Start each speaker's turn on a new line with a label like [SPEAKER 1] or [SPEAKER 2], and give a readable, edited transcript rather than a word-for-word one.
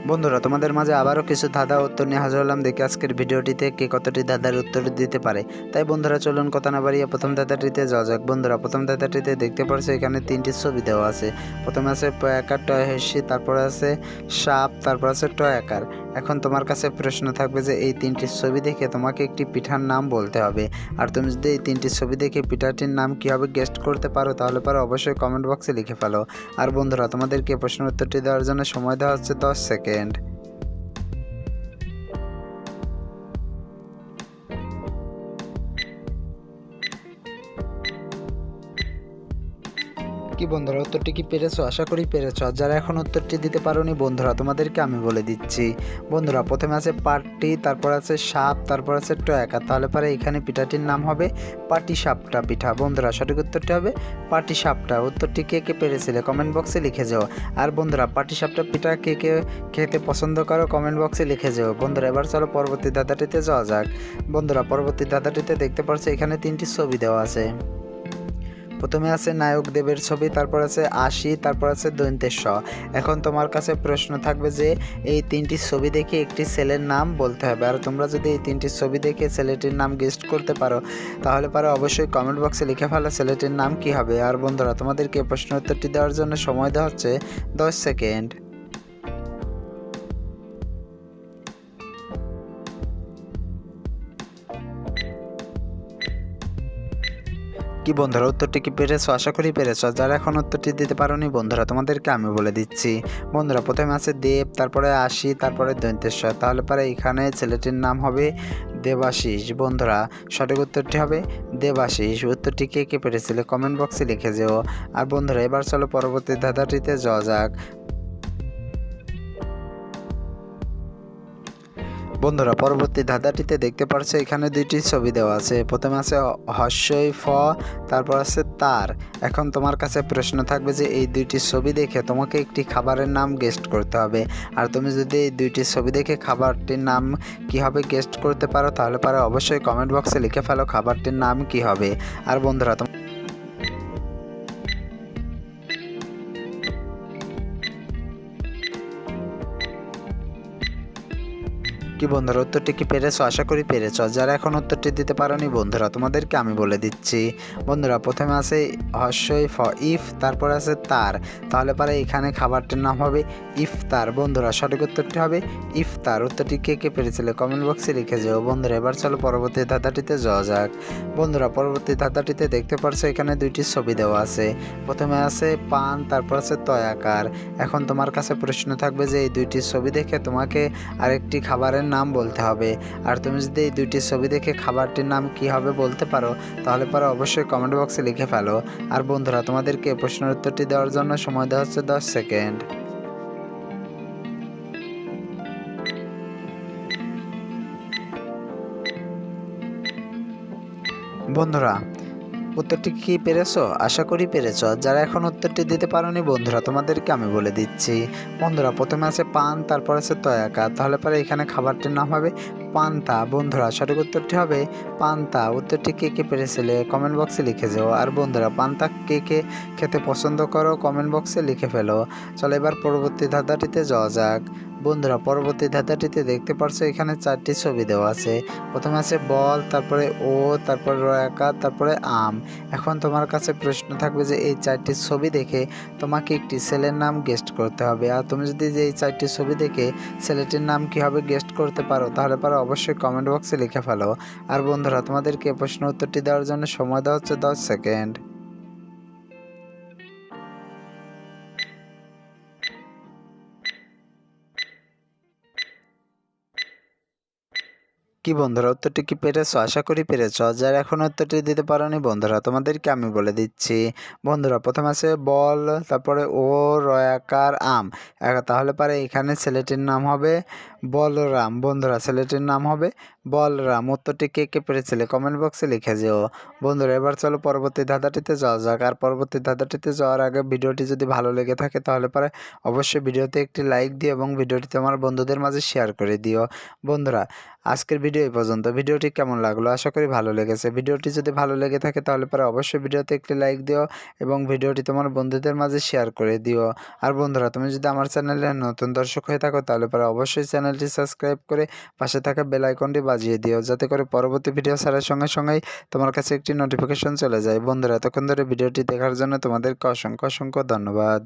[SPEAKER 1] বন্ধুরা তোমাদের মাঝে আবারও কিছু ধাঁধা উত্তর নিয়ে হাজির হলাম। দেখি আজকের ভিডিওটিতে কে কতটি ধাঁধার উত্তর দিতে পারে। তাই বন্ধুরা চলুন কথা না বাড়িয়ে প্রথম ধাঁধাটিতে যাওয়া যাক। বন্ধুরা প্রথম ধাঁধাটিতে দেখতে পারছো এখানে তিনটি ছবি দেওয়া আছে। প্রথমে আছে প আকার টয় হস্যি, তারপরে আছে সাপ, তারপর আছে টয় আকার। এখন তোমার কাছে প্রশ্ন থাকবে যে এই তিনটি ছবি দেখে তোমাকে একটি পিঠার নাম বলতে হবে। আর তুমি যদি এই তিনটি ছবি দেখে পিঠাটির নাম কীভাবে গেস্ট করতে পারো তাহলে পারো অবশ্যই কমেন্ট বক্সে লিখে ফেলো। আর বন্ধুরা তোমাদেরকে প্রশ্নের উত্তরটি দেওয়ার জন্য সময় দেওয়া হচ্ছে 10 সেকেন্ড। কি বন্ধুরা উত্তরটি কি পেরেছো? আশা করি পেরেছো। আর যারা এখন উত্তরটি দিতে পারোনি বন্ধুরা তোমাদেরকে আমি বলে দিচ্ছি। বন্ধুরা প্রথমে আছে পাটি, তারপর আছে সাপ, তারপর আছে টয়াকা। তাহলে পরে এখানে পিঠাটির নাম হবে পাটি সাপটা পিঠা। বন্ধুরা সঠিক উত্তরটি হবে পাটি সাপটা। উত্তরটি কে কে পেরেছিলে কমেন্ট বক্সে লিখে যাও। আর বন্ধুরা পাটি সাপটা পিঠা কে কে খেতে পছন্দ করো কমেন্ট বক্সে লিখে যাও। বন্ধুরা এবার চলো পরবর্তী ধাঁধাটিতে যাওয়া যাক। বন্ধুরা পরবর্তী ধাঁধাটিতে দেখতে পাচ্ছ এখানে তিনটি ছবি দেওয়া আছে। প্রথমে আছে নায়ক দেবের ছবি, তারপর আছে আশি, তারপর আছে দন্তেশ। এখন তোমার কাছে প্রশ্ন থাকবে যে এই তিনটি ছবি দেখে একটি ছেলের নাম বলতে হবে। আর তোমরা যদি এই তিনটি ছবি দেখে ছেলেটির নাম গেস্ট করতে পারো তাহলে পারো অবশ্যই কমেন্ট বক্সে লিখে ফেলো ছেলেটির নাম কি হবে। আর বন্ধুরা তোমাদেরকে প্রশ্ন উত্তরটি দেওয়ার জন্য সময় দেওয়া হচ্ছে 10 সেকেন্ড। কি বন্ধুরা উত্তরটি কি পেরেছো? আশা করি পেরেছো। যারা এখন উত্তরটি দিতে পারোনি বন্ধুরা তোমাদেরকে আমি বলে দিচ্ছি। বন্ধুরা প্রথমে আছে দেব, তারপরে আশি, তারপরে দন্তেশ্বর। তাহলে পরে এখানে ছেলেটির নাম হবে দেবাশিস। বন্ধুরা সঠিক উত্তরটি হবে দেবাশিস। উত্তরটি কে কে পেরেছিলে কমেন্ট বক্সে লিখে যেও। আর বন্ধুরা এবার চলো পরবর্তী ধাঁধাটিতে যাওয়া যাক। বন্ধুরা পরবর্তী ধাঁধাটিতে দেখতে পাচ্ছ এখানে দুইটি ছবি দেওয়া আছে। প্রথমে আছে হস্যই ফ, তারপর আছে তার। এখন তোমার কাছে প্রশ্ন থাকবে যে এই দুইটি ছবি দেখে তোমাকে একটি খাবারের নাম গেস্ট করতে হবে। আর তুমি যদি এই দুইটি ছবি দেখে খাবারটির নাম কী হবে গেস্ট করতে পারো তাহলে পারো অবশ্যই কমেন্ট বক্সে লিখে ফেলো খাবারটির নাম কী হবে। আর বন্ধুরা কি বন্ধুরা উত্তরটি কি পেরেছো? আশা করি পেরেছো। যারা এখন উত্তরটি দিতে পারোনি বন্ধুরা তোমাদেরকে আমি বলে দিচ্ছি। বন্ধুরা প্রথমে আছে হস্যই ফ ইফ, তারপর আছে তার। তাহলে পরে এখানে খাবারটির নাম হবে ইফতার। বন্ধুরা সঠিক উত্তরটি হবে ইফতার। উত্তরটি কে কে পেরেছিলে কমেন্ট বক্সে লিখে যাও। বন্ধুরা এবার চলো পরবর্তী ধাঁধাটিতে যাওয়া যাক। বন্ধুরা পরবর্তী ধাঁধাটিতে দেখতে পাচ্ছ এখানে দুইটি ছবি দেওয়া আছে। প্রথমে আছে পান, তারপর আছে তয়াকার। এখন তোমার কাছে প্রশ্ন থাকবে যে এই দুইটি ছবি দেখে তোমাকে আরেকটি খাবারের নাম বলতে হবে। আর তুমি যদি এই দুইটি ছবি দেখে খাবারটির নাম কি হবে বলতে পারো তাহলে পরে অবশ্যই কমেন্ট বক্সে লিখে ফেলো। আর বন্ধুরা তোমাদেরকে প্রশ্নের উত্তরটি দেওয়ার জন্য সময় দেওয়া হচ্ছে 10 সেকেন্ড। বন্ধুরা উত্তরটি কি পেরেছো? আশা করি পেরেছো। যারা এখন উত্তরটি দিতে পারোনি বন্ধুরা তোমাদেরকে আমি বলে দিচ্ছি। বন্ধুরা প্রথমে আছে পান, তারপর আছে তয়াকা। তাহলে পরে এখানে খাবারটির নাম হবে পান্তা। বন্ধুরা সঠিক উত্তরটি হবে পান্তা। উত্তরটি কে কে পেরেছিলে কমেন্ট বক্সে লিখে যাও। আর বন্ধুরা পান্তা কে কে খেতে পছন্দ করো কমেন্ট বক্সে লিখে ফেলো। চলো এবার পরবর্তী ধাঁধাটিতে যাওয়া যাক। বন্ধুরা পরবর্তী ধাঁধাটিতে দেখতে পারছো এখানে চারটি ছবি দেওয়া আছে। প্রথমে আছে বল, তারপরে ও, তারপরে রয়াকা, তারপরে আম। এখন তোমার কাছে প্রশ্ন থাকবে যে এই চারটি ছবি দেখে তোমাকে একটি ছেলের নাম গেস্ট করতে হবে। আর তুমি যদি যে এই চারটি ছবি দেখে ছেলেটির নাম কীভাবে গেস্ট করতে পারো তাহলে পারো অবশ্যই কমেন্ট বক্সে লিখে ফেলো। আর বন্ধুরা তোমাদেরকে প্রশ্ন উত্তরটি দেওয়ার জন্য সময় দেওয়া হচ্ছে 10 সেকেন্ড। কি বন্ধুরা উত্তরটি কি পেরেছো? আশা করি পেরেছো। যারা এখন উত্তরটি দিতে পারোনি বন্ধুরা তোমাদেরকে আমি বলে দিচ্ছি। বন্ধুরা প্রথমে আছে বল, তারপরে ও, রয়াকার আম। তাহলে পারে এখানে ছেলেটির নাম হবে বলরাম। বন্ধুরা ছেলেটির নাম হবে বলরাম। উত্তরটি কে কে পেরেছিলে কমেন্ট বক্সে লিখে যেও। বন্ধুরা এবার চলো পরবর্তী ধাঁধাটিতে যাওয়া যাক। আর পরবর্তী ধাঁধাটিতে যাওয়ার আগে ভিডিওটি যদি ভালো লেগে থাকে তাহলে পরে অবশ্যই ভিডিওতে একটি লাইক দিও এবং ভিডিওটি তোমার বন্ধুদের মাঝে শেয়ার করে দিও। বন্ধুরা আজকের ভিডিও এই পর্যন্ত। ভিডিওটি কেমন লাগলো? আশা করি ভালো লেগেছে। ভিডিওটি যদি ভালো লেগে থাকে তাহলে পরে অবশ্যই ভিডিওতে একটি লাইক দিও এবং ভিডিওটি তোমার বন্ধুদের মাঝে শেয়ার করে দিও। আর বন্ধুরা, তুমি যদি আমার চ্যানেলে নতুন দর্শক হয়ে থাকো তাহলে পরে অবশ্যই চ্যানেলটি সাবস্ক্রাইব করে পাশে থাকা বেল আইকনটি বাজিয়ে দিও, যাতে করে পরবর্তী ভিডিও ছাড়ার সঙ্গে সঙ্গেই তোমার কাছে একটি নোটিফিকেশন চলে যায়। বন্ধুরা, এতক্ষণ ধরে ভিডিওটি দেখার জন্য তোমাদেরকে অসংখ্য ধন্যবাদ।